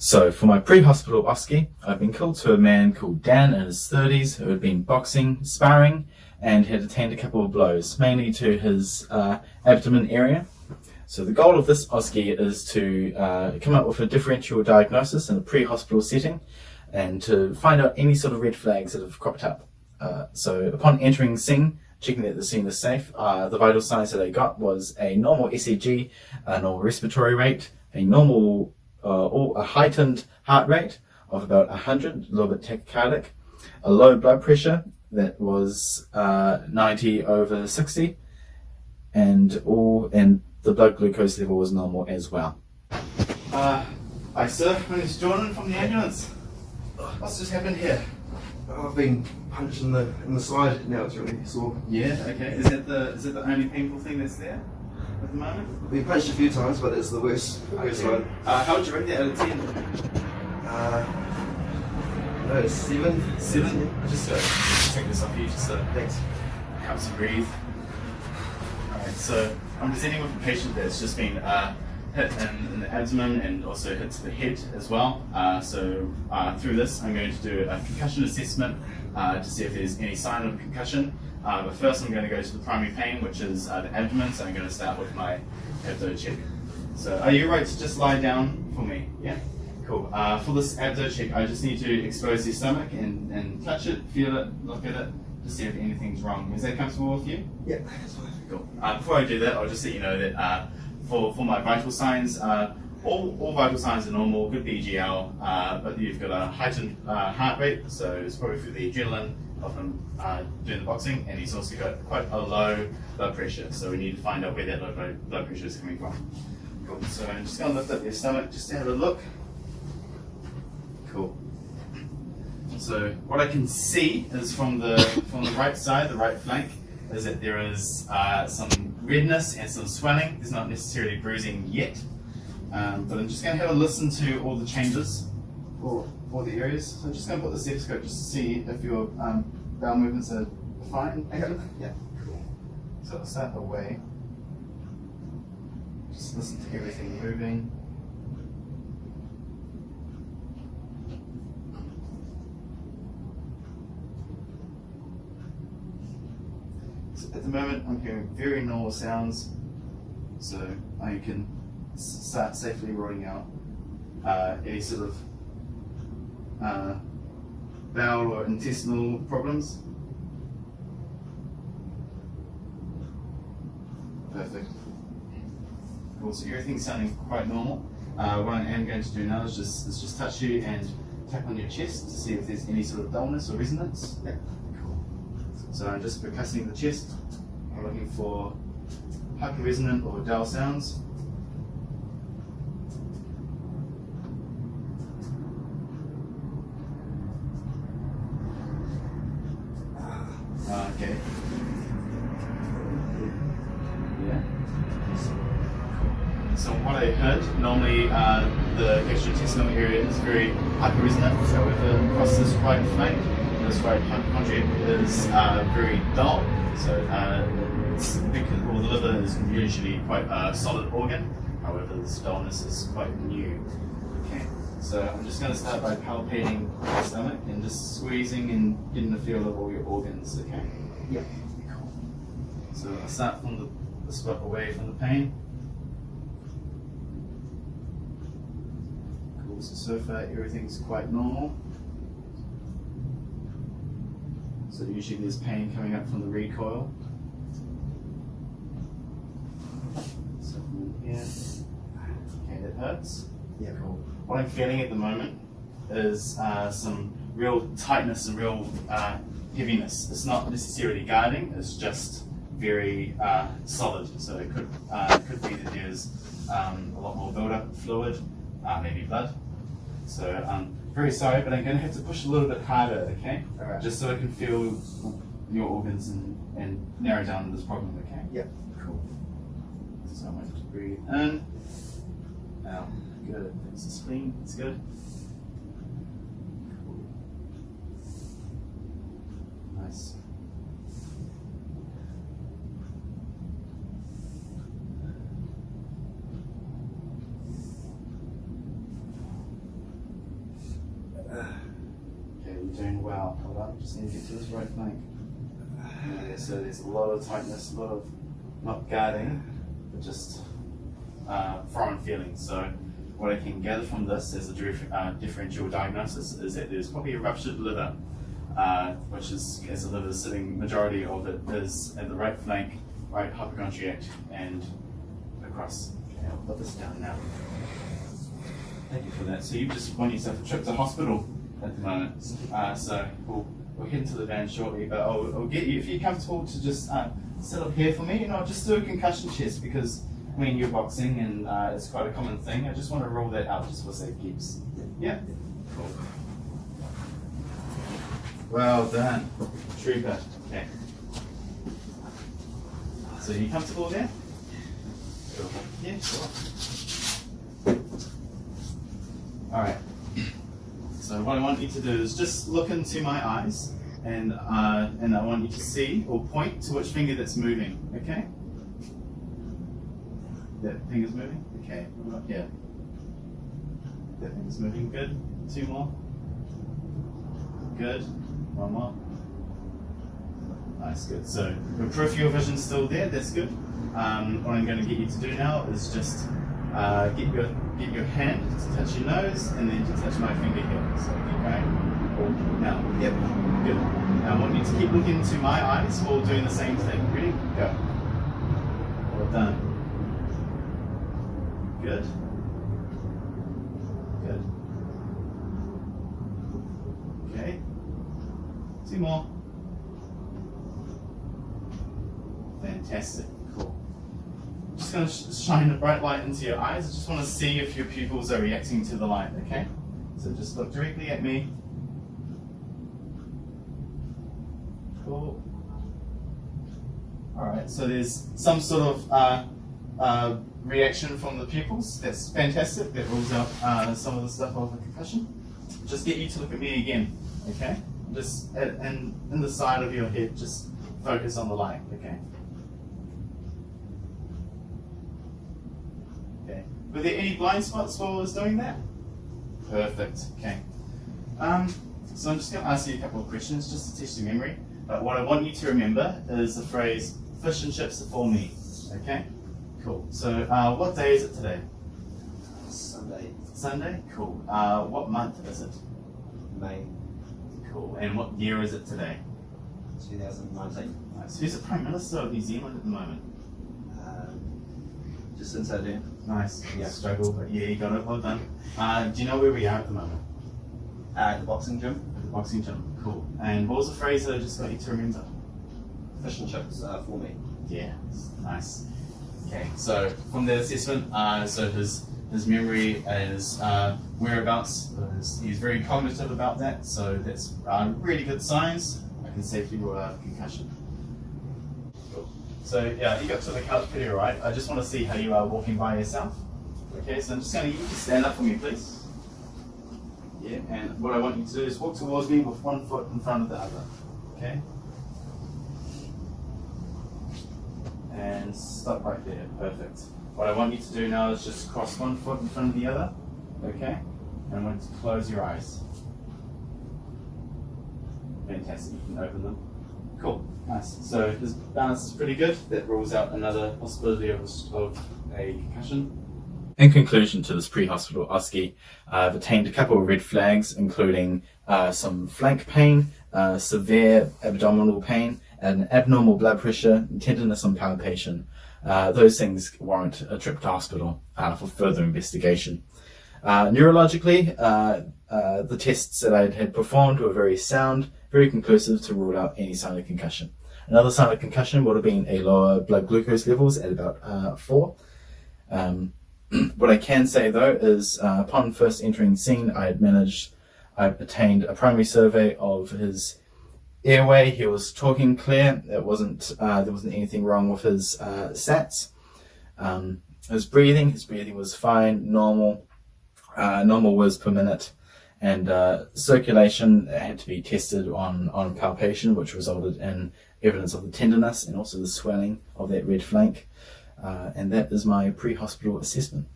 So for my pre-hospital osce, I've been called to a man called Dan in his 30s who had been boxing, sparring, and had attained a couple of blows, mainly to his abdomen area. So the goal of this osce is to come up with a differential diagnosis in a pre-hospital setting and to find out any sort of red flags that have cropped up. So upon entering the scene, checking that the scene is safe, the vital signs that I got was a normal ECG, a normal respiratory rate, a normal or a heightened heart rate of about 100, a little bit tachycardic, a low blood pressure that was 90/60, and the blood glucose level was normal as well. Hi sir, my name's Jordan from the ambulance. What's just happened here? I've been punched in the side. Now it's really sore. Yeah, okay. Is that the only painful thing that's there at the moment? I've been punched a few times, but it's the worst side. How would you rate that out of 10? No, 7. 7? Just take this off you, just Thanks. helps you breathe. Alright, so I'm presenting with a patient that's just been hit in the abdomen and also hit to the head as well. Through this I'm going to do a concussion assessment to see if there's any sign of concussion. But first I'm going to go to the primary pain, which is the abdomen, so I'm going to start with my abdo check. So are you right to just lie down for me? Yeah? Cool. For this abdo check I just need to expose your stomach and touch it, feel it, look at it, to see if anything's wrong. Is that comfortable with you? Yeah, that's fine. Cool. Before I do that, I'll just let you know that for my vital signs, all vital signs are normal, good BGL, but you've got a heightened heart rate, so it's probably through the adrenaline of him doing the boxing, and he's also got quite a low blood pressure, so we need to find out where that low blood pressure is coming from. Cool. So I'm just going to lift up your stomach just to have a look. Cool. So what I can see is from the right side, the right flank, is that there is some redness and some swelling. There's not necessarily bruising yet, but I'm just going to have a listen to all the changes for all the areas. So I'm just going to put the stethoscope just to see if your bowel movements are fine. Active. Yeah. Cool. So I'll start away. Just listen to everything moving. At the moment, I'm hearing very normal sounds, so I can start safely rolling out any sort of bowel or intestinal problems. Perfect. Cool, so everything's sounding quite normal. What I am going to do now is just touch you and tap on your chest to see if there's any sort of dullness or resonance. Yeah. So I'm just percussing the chest. I'm looking for hyperresonant or dull sounds. Okay. Yeah. So what I heard, normally the gastrointestinal area is very hyperresonant, however across this right flank, this right hypochondriac is very dull, so because the liver is usually quite a solid organ, however this dullness is quite new. Okay, so I'm just going to start by palpating the stomach and just squeezing and getting the feel of all your organs, okay? Yeah. Cool. So I'll start from the spot away from the pain. Cool, so far everything's quite normal. So usually there's pain coming up from the recoil. So from here, okay, that hurts. Yeah. Cool. What I'm feeling at the moment is some real tightness and real heaviness. It's not necessarily guarding, it's just very solid. So it could be that there's a lot more build-up of fluid, maybe blood. So very sorry, but I'm going to have to push a little bit harder, okay? Alright. Just so I can feel your organs and narrow down this problem, okay? Yeah. Cool. So I want you to breathe in, out. Good. That's the spleen. That's good. Cool. Nice. doing well. Hold on, just need to get to this right flank. Yeah, so there's a lot of tightness, a lot of not guarding, but just foreign feelings. So what I can gather from this as a differential diagnosis is that there's probably a ruptured liver, which is, as the liver is sitting, majority of it is at the right flank, right hypochondriac, and across. Okay, I'll put this down now. Thank you for that. So you just won yourself a trip to hospital at the moment. So we'll head into the van shortly, but I'll get you, if you're comfortable, to just sit up here for me, and I'll just do a concussion test, because when you're boxing and it's quite a common thing, I just want to rule that out just for safekeeps. Yeah? Cool. Well done. Trooper. Okay. So you comfortable there? Cool. Yeah, sure. Alright. So what I want you to do is just look into my eyes, and I want you to see or point to which finger that's moving, okay? That finger's moving? Okay, what about here? That finger's moving, good. 2 more. Good. 1 more. Nice, good. So your peripheral vision's still there, that's good. What I'm going to get you to do now is just get your hand to touch your nose, and then to touch my finger here. So keep going. Now, yep, good. Now I want you to keep looking into my eyes while doing the same thing. Ready? Go. Well done. Good. Good. Okay. 2 more. Fantastic. Cool. I'm just going to shine a bright light into your eyes. I just want to see if your pupils are reacting to the light, okay? So just look directly at me. Cool. Alright, so there's some sort of reaction from the pupils. That's fantastic. That rules out some of the stuff of the concussion. Just get you to look at me again, okay? Just and in the side of your head, just focus on the light, okay? Okay. Were there any blind spots while I was doing that? Perfect. Okay. So I'm just going to ask you a couple of questions just to test your memory. But what I want you to remember is the phrase "fish and chips are for me." Okay. Cool. So what day is it today? Sunday. Sunday? Cool. What month is it? May. Cool. And what year is it today? 2019. Nice. Who's the Prime Minister of New Zealand at the moment? Just since I do. Nice. Yeah. Struggle, but yeah, you got it. Well done. Do you know where we are at the moment? At the boxing gym. At the boxing gym. Cool. And what was the phrase that I just got you to remember? Fish and chips for me. Yeah. Nice. Okay. So from the assessment, so his memory is whereabouts. He's very cognitive about that. So that's really good signs. I can safely rule out concussion. Cool. So yeah, you got to the couch pretty alright. I just want to see how you are walking by yourself. Okay, so I'm just going to get you to stand up for me, please. Yeah, and what I want you to do is walk towards me with 1 foot in front of the other. Okay? And stop right there. Perfect. What I want you to do now is just cross 1 foot in front of the other. Okay? And I want you to close your eyes. Fantastic. You can open them. Cool. Nice. So his balance is pretty good. That rules out another possibility of a concussion. In conclusion to this pre-hospital OSCE, I've attained a couple of red flags, including some flank pain, severe abdominal pain, and abnormal blood pressure, and tenderness on palpation. Those things warrant a trip to hospital for further investigation. Neurologically, the tests that I had performed were very sound, very conclusive to rule out any sign of concussion. Another sign of concussion would have been a lower blood glucose levels at about 4. What I can say though is upon first entering the scene, I obtained a primary survey of his airway. He was talking clear. There wasn't anything wrong with his SATs. His breathing was fine, normal whiz per minute, and circulation had to be tested on palpation, which resulted in evidence of the tenderness and also the swelling of that red flank. And that is my pre-hospital assessment.